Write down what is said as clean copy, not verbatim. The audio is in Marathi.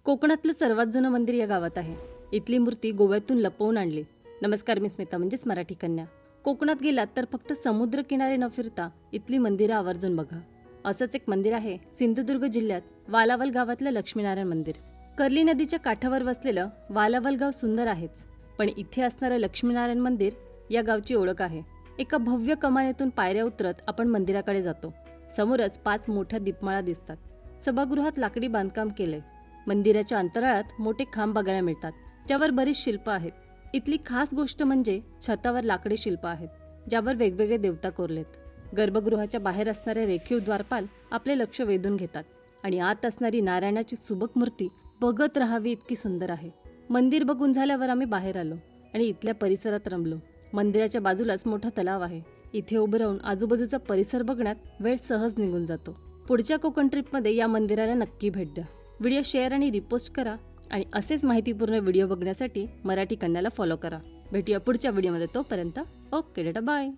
कोकणातलं सर्वात जुनं मंदिर या गावात आहे. इथली मूर्ती गोव्यातून लपवून आणली. नमस्कार, मी स्मिता म्हणजेच मराठी कन्या. कोकणात गेलात तर फक्त समुद्र किनारे न फिरता इथली मंदिरं आवर्जून बघा. असंच एक मंदिर आहे सिंधुदुर्ग जिल्ह्यात वालावल गावातलं लक्ष्मीनारायण मंदिर. कर्ली नदीच्या काठावर वसलेलं वालावल गाव सुंदर आहेच, पण इथे असणारं लक्ष्मीनारायण मंदिर या गावची ओळख आहे. एका भव्य कमानीतून पायऱ्या उतरत आपण मंदिराकडे जातो. समोरच 5 मोठ्या दीपमाळा दिसतात. सभागृहात लाकडी बांधकाम केलंय. मंदिराच्या अंतराळात मोठे खांब बघायला मिळतात, ज्यावर बरीच शिल्प आहेत. इथली खास गोष्ट म्हणजे छतावर लाकडी शिल्प आहेत, ज्यावर वेगवेगळे देवता कोरलेत. गर्भगृहाच्या बाहेर असणारे रेखीव द्वारपाल आपले लक्ष वेधून घेतात आणि आत असणारी नारायणाची सुबक मूर्ती बघत राहावी इतकी सुंदर आहे. मंदिर बघून झाल्यावर आम्ही बाहेर आलो आणि इथल्या परिसरात रमलो. मंदिराच्या बाजूलाच मोठा तलाव आहे. इथे उभं राहून आजूबाजूचा परिसर बघण्यात वेळ सहज निघून जातो. पुढच्या कोकण ट्रिपमध्ये या मंदिराला नक्की भेट द्या. व्हिडिओ शेअर आणि रिपोस्ट करा आणि असेच माहितीपूर्ण व्हिडिओ बघण्यासाठी मराठी कन्याला फॉलो करा. भेटूया पुढच्या व्हिडिओमध्ये. तोपर्यंत ओके, डेटा बाय.